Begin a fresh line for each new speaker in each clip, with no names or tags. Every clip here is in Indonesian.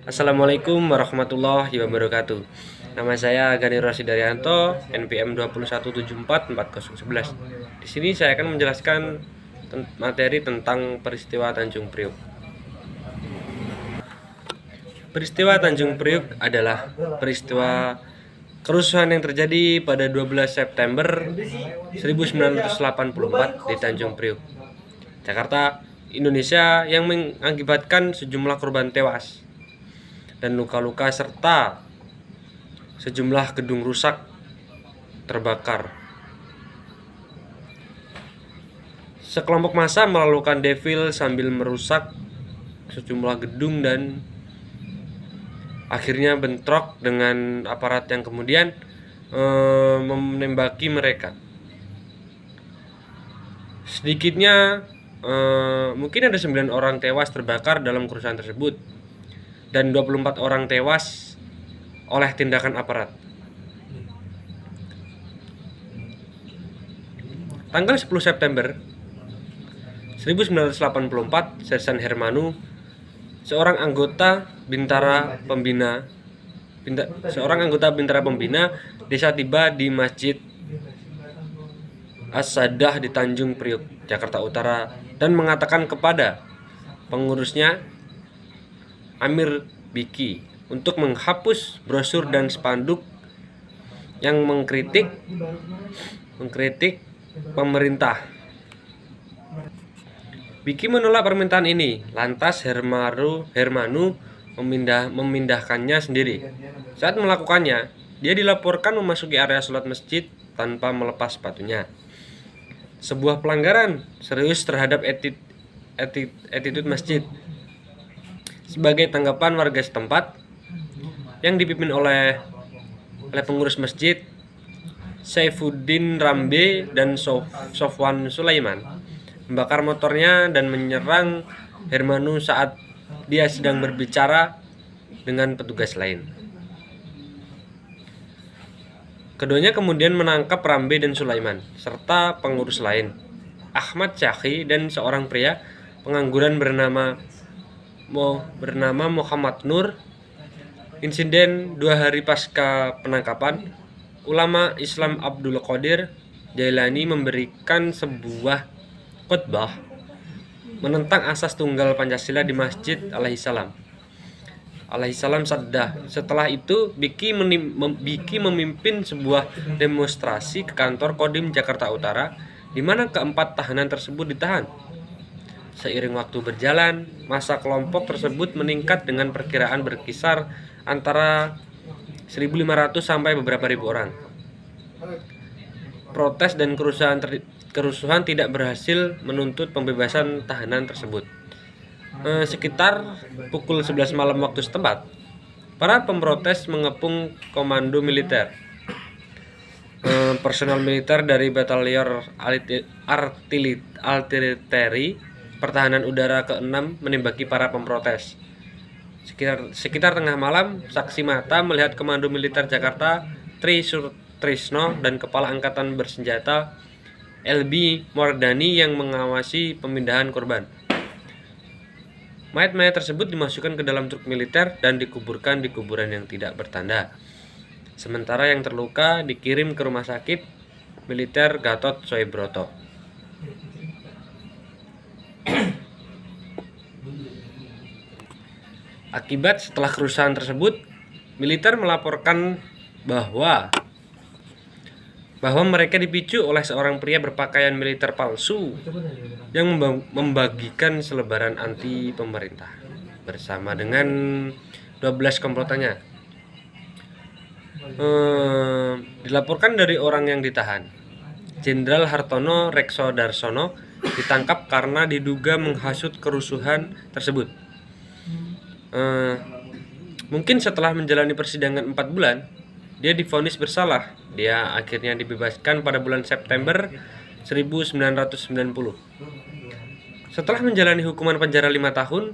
Assalamualaikum warahmatullahi wabarakatuh. Nama saya Gani Rosi Daryanto, NPM 217440111. Di sini saya akan menjelaskan materi tentang peristiwa Tanjung Priok. Peristiwa Tanjung Priok adalah peristiwa kerusuhan yang terjadi pada 12 September 1984 di Tanjung Priok, Jakarta, Indonesia, yang mengakibatkan sejumlah korban tewas dan luka-luka serta sejumlah gedung rusak terbakar. Sekelompok massa melakukan defil sambil merusak sejumlah gedung dan akhirnya bentrok dengan aparat yang kemudian menembaki mereka. Sedikitnya mungkin ada 9 orang tewas terbakar dalam kerusuhan tersebut dan 24 orang tewas oleh tindakan aparat. Tanggal 10 September 1984, Sersan Hermanu, seorang anggota Bintara Pembina desa tiba di Masjid As-Sadah di Tanjung Priok, Jakarta Utara, dan mengatakan kepada pengurusnya Amir Biki untuk menghapus brosur dan spanduk yang mengkritik pemerintah. Biki menolak permintaan ini, lantas Hermanu memindahkannya sendiri. Saat melakukannya, dia dilaporkan memasuki area sholat masjid tanpa melepas sepatunya. Sebuah pelanggaran serius terhadap attitude masjid. Sebagai tanggapan warga setempat yang dipimpin oleh pengurus masjid Saifuddin Rambe dan Sofwan Sulaiman membakar motornya dan menyerang Hermanu saat dia sedang berbicara dengan petugas lain. Keduanya kemudian menangkap Rambe dan Sulaiman serta pengurus lain, Ahmad Syakhi, dan seorang pria pengangguran bernama Muhammad Nur. Insiden 2 hari pasca penangkapan, ulama Islam Abdul Qadir Jailani memberikan sebuah khutbah menentang asas tunggal Pancasila di Masjid Alaihissalam Saddah. Setelah itu, Biki memimpin sebuah demonstrasi ke kantor Kodim Jakarta Utara, di mana keempat tahanan tersebut ditahan. Seiring waktu berjalan, massa kelompok tersebut meningkat dengan perkiraan berkisar antara 1.500 sampai beberapa ribu orang. Protes dan kerusuhan tidak berhasil menuntut pembebasan tahanan tersebut. Sekitar pukul 11 malam waktu setempat, para pemprotes mengepung komando militer. Personel militer dari Batalion Artileri Pertahanan Udara ke-6 menembaki para pemprotes. Sekitar tengah malam, saksi mata melihat Komando Militer Jakarta Tri Sutrisno dan Kepala Angkatan Bersenjata LB Mordani yang mengawasi pemindahan korban. Mayat-mayat tersebut dimasukkan ke dalam truk militer dan dikuburkan di kuburan yang tidak bertanda. Sementara yang terluka dikirim ke rumah sakit militer Gatot Soebroto. Akibat setelah kerusuhan tersebut, militer melaporkan bahwa mereka dipicu oleh seorang pria berpakaian militer palsu yang membagikan selebaran anti pemerintah bersama dengan 12 komplotannya. Dilaporkan dari orang yang ditahan, Jenderal Hartono Rekso Darsono ditangkap karena diduga menghasut kerusuhan tersebut. Mungkin setelah menjalani persidangan 4 bulan, dia divonis bersalah. Dia akhirnya dibebaskan pada bulan September 1990. Setelah menjalani hukuman penjara 5 tahun,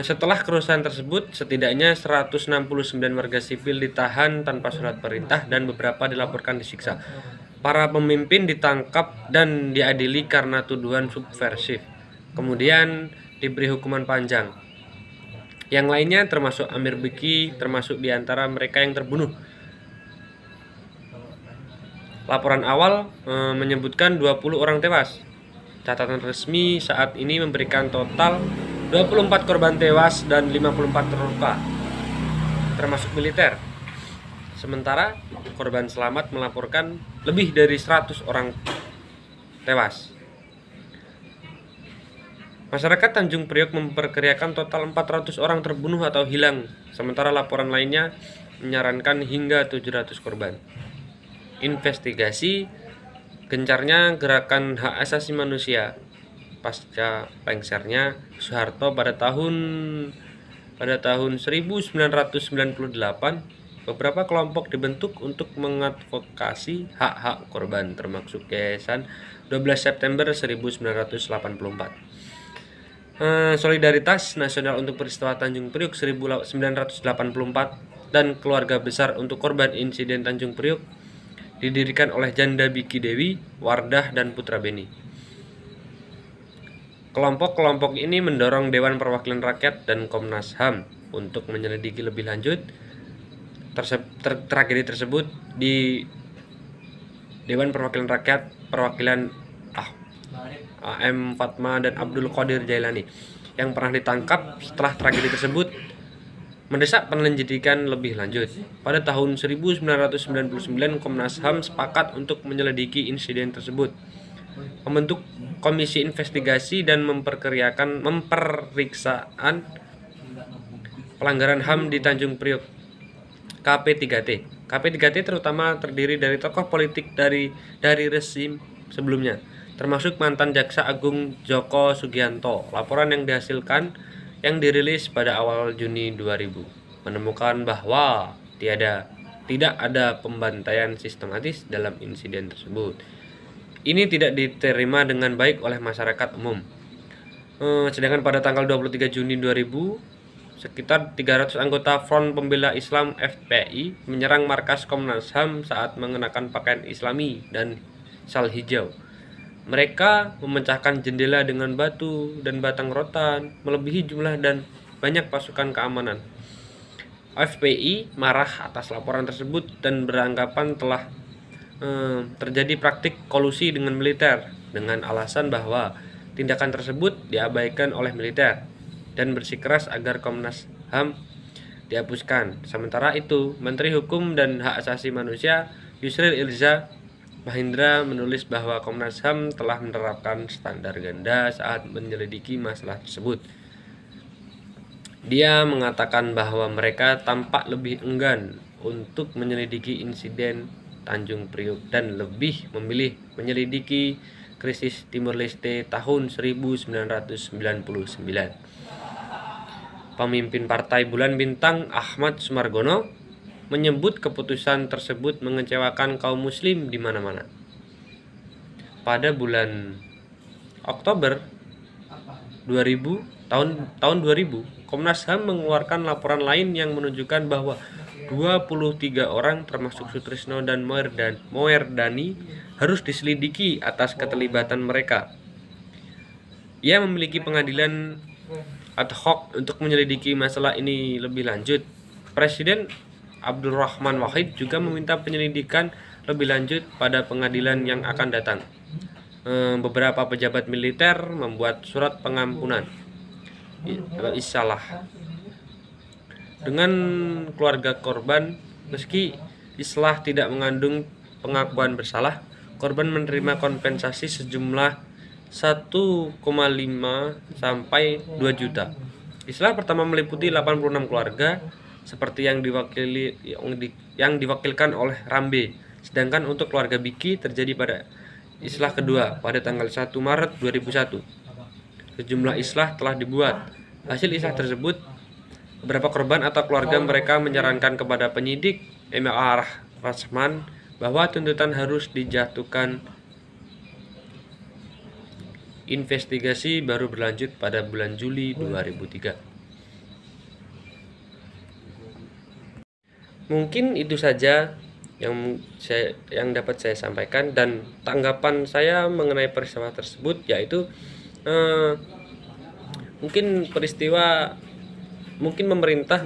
setelah kerusuhan tersebut, setidaknya 169 warga sipil ditahan tanpa surat perintah dan beberapa dilaporkan disiksa. Para pemimpin ditangkap dan diadili karena tuduhan subversif. Kemudian diberi hukuman panjang. Yang lainnya termasuk Amir Beki, termasuk di antara mereka yang terbunuh. Laporan awal menyebutkan 20 orang tewas. Catatan resmi saat ini memberikan total 24 korban tewas dan 54 terluka, termasuk militer. Sementara korban selamat melaporkan lebih dari 100 orang tewas. Masyarakat Tanjung Priok memperkirakan total 400 orang terbunuh atau hilang, sementara laporan lainnya menyarankan hingga 700 korban. Investigasi gencarnya gerakan hak asasi manusia pasca lengsernya Soeharto pada tahun 1998, beberapa kelompok dibentuk untuk mengadvokasi hak-hak korban, termasuk Yayasan 12 September 1984. Solidaritas Nasional untuk Peristiwa Tanjung Priok 1984 dan Keluarga Besar untuk Korban Insiden Tanjung Priok didirikan oleh Janda Biki Dewi, Wardah, dan Putra Beni. Kelompok-kelompok ini mendorong Dewan Perwakilan Rakyat dan Komnas HAM untuk menyelidiki lebih lanjut tragedi tersebut di Dewan Perwakilan Rakyat perwakilan A.M. Fatma dan Abdul Qadir Jailani yang pernah ditangkap setelah tragedi tersebut mendesak penyelidikan lebih lanjut. Pada tahun 1999 Komnas HAM sepakat untuk menyelidiki insiden tersebut, membentuk komisi investigasi dan memperiksaan pelanggaran HAM di Tanjung Priok KP3T. KP3T terutama terdiri dari tokoh politik dari rezim sebelumnya, termasuk mantan Jaksa Agung Joko Sugianto. Laporan yang dihasilkan yang dirilis pada awal Juni 2000 menemukan bahwa tidak ada pembantaian sistematis dalam insiden tersebut. Ini tidak diterima dengan baik oleh masyarakat umum. Sedangkan pada tanggal 23 Juni 2000 sekitar 300 anggota Front Pembela Islam FPI menyerang markas Komnas HAM saat mengenakan pakaian Islami dan sal hijau. Mereka memecahkan jendela dengan batu dan batang rotan, melebihi jumlah dan banyak pasukan keamanan. FPI marah atas laporan tersebut dan beranggapan telah terjadi praktik kolusi dengan militer dengan alasan bahwa tindakan tersebut diabaikan oleh militer dan bersikeras agar Komnas HAM dihapuskan. Sementara itu, Menteri Hukum dan Hak Asasi Manusia Yusril Iza Mahendra menulis bahwa Komnas HAM telah menerapkan standar ganda saat menyelidiki masalah tersebut. Dia mengatakan bahwa mereka tampak lebih enggan untuk menyelidiki insiden Tanjung Priok dan lebih memilih menyelidiki krisis Timur Leste tahun 1999. Pemimpin Partai Bulan Bintang Ahmad Sumargono menyebut keputusan tersebut mengecewakan kaum muslim di mana-mana. Pada bulan Oktober 2000 tahun 2000, Komnas HAM mengeluarkan laporan lain yang menunjukkan bahwa 23 orang termasuk Sutrisno dan Moerdani harus diselidiki atas keterlibatan mereka. Ia memiliki pengadilan ad hoc untuk menyelidiki masalah ini lebih lanjut. Presiden Abdurrahman Wahid juga meminta penyelidikan lebih lanjut pada pengadilan yang akan datang. Beberapa pejabat militer membuat surat pengampunan isalah dengan keluarga korban. Meski islah tidak mengandung pengakuan bersalah, korban menerima kompensasi sejumlah 1,5 sampai 2 juta. Islah pertama meliputi 86 keluarga seperti yang diwakilkan oleh Rambe. Sedangkan untuk keluarga Biki terjadi pada islah kedua pada tanggal 1 Maret 2001. Sejumlah islah telah dibuat. Hasil islah tersebut, beberapa korban atau keluarga mereka menyarankan kepada penyidik M.A. Rasman bahwa tuntutan harus dijatuhkan. Investigasi baru berlanjut pada bulan Juli 2003. Mungkin itu saja yang dapat saya sampaikan. Dan tanggapan saya mengenai peristiwa tersebut yaitu mungkin pemerintah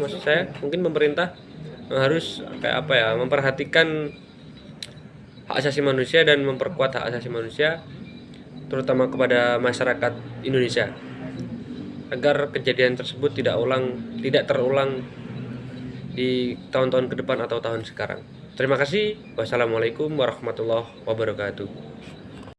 harus kayak apa ya, memperhatikan hak asasi manusia dan memperkuat hak asasi manusia terutama kepada masyarakat Indonesia agar kejadian tersebut tidak terulang di tahun-tahun ke depan atau tahun sekarang. Terima kasih. Wassalamualaikum warahmatullahi wabarakatuh.